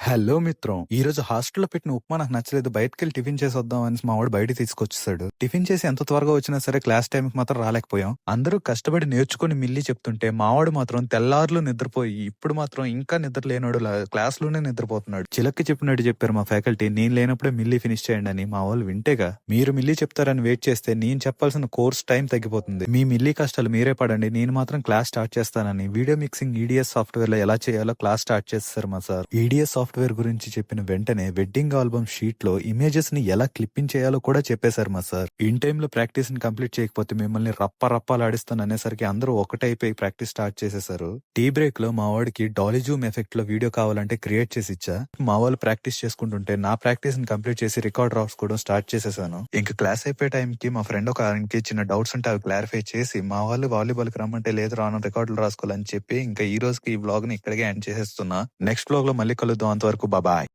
Hello మిత్రం, ఈ రోజు హాస్టల్లో పెట్టిన ఉప్మా నాకు నచ్చలేదు, బయటకెళ్ళి టిఫిన్ చేసి వద్దాం అని మా వాడు బయట తీసుకొచ్చేసాడు. టిఫిన్ చేసి ఎంత త్వరగా వచ్చినా సరే క్లాస్ టైంకి మాత్రం రాలేకపోయాం. అందరూ కష్టపడి నేర్చుకుని మిల్లి చెప్తుంటే మావాడు మాత్రం తెల్లార్లు నిద్రపోయి ఇప్పుడు మాత్రం ఇంకా నిద్ర లేనోడు క్లాస్ లోనే నిద్రపోతున్నాడు. చిలక్కి చెప్పినట్టు చెప్పారు మా ఫ్యాకల్టీ, నేను లేనప్పుడే మిల్లి ఫినిష్ చేయండి అని. మా వాళ్ళు వింటేగా మీరు మిల్లి చెప్తారని వెయిట్ చేస్తే నేను చెప్పాల్సిన కోర్స్ టైం తగ్గిపోతుంది. మీ మిల్లి కష్టాలు మీరే పడండి, నేను మాత్రం క్లాస్ స్టార్ట్ చేస్తానని వీడియో మిక్సింగ్ ఈడిఎస్ సాఫ్ట్వేర్ లో ఎలా చేయాలో క్లాస్ స్టార్ట్ చేస్తారు మా సార్. ఈడిఎస్ సాఫ్ట్వేర్ గురించి చెప్పిన వెంటనే వెడ్డింగ్ ఆల్బమ్ షీట్ లో ఇమేజెస్ ని ఎలా క్లిప్పింగ్ చేయాలో కూడా చెప్పేశారు మా సార్. ఇన్ టైమ్ లో ప్రాక్టీస్ ని కంప్లీట్ చేయకపోతే మిమ్మల్ని రప్పాలాడిస్తాను అనేసరికి అందరూ ఒకటైపోయి ప్రాక్టీస్ స్టార్ట్ చేసేసారు. టీ బ్రేక్ లో మా వాడికి డాలీ జూమ్ ఎఫెక్ట్ లో వీడియో కావాలంటే క్రియేట్ చేసి ఇచ్చా. మా వాళ్ళు ప్రాక్టీస్ చేసుకుంటుంటే నా ప్రాక్టీస్ ని కంప్లీట్ చేసి రికార్డ్ రాసుకోవడం స్టార్ట్ చేసేసాను. ఇంకా క్లాస్ అయిపోయే టైం కి మా ఫ్రెండ్ ఒక ఆయనకి చిన్న డౌట్స్ ఉంటే అవి క్లారిఫై చేసి మా వాళ్ళు వాలీబాల్ కి రమ్మంటే లేదు రాను రికార్డులు రాసుకోవాలని చెప్పి ఇంకా ఈ రోజుకి ఈ వ్లాగ్ ని ఇక్కడికే ఎండ్ చేసేస్తున్నా. నెక్స్ట్ వ్లాగ్ లో మళ్ళీ కలుద్దాం, అంతవరకు బాయ్.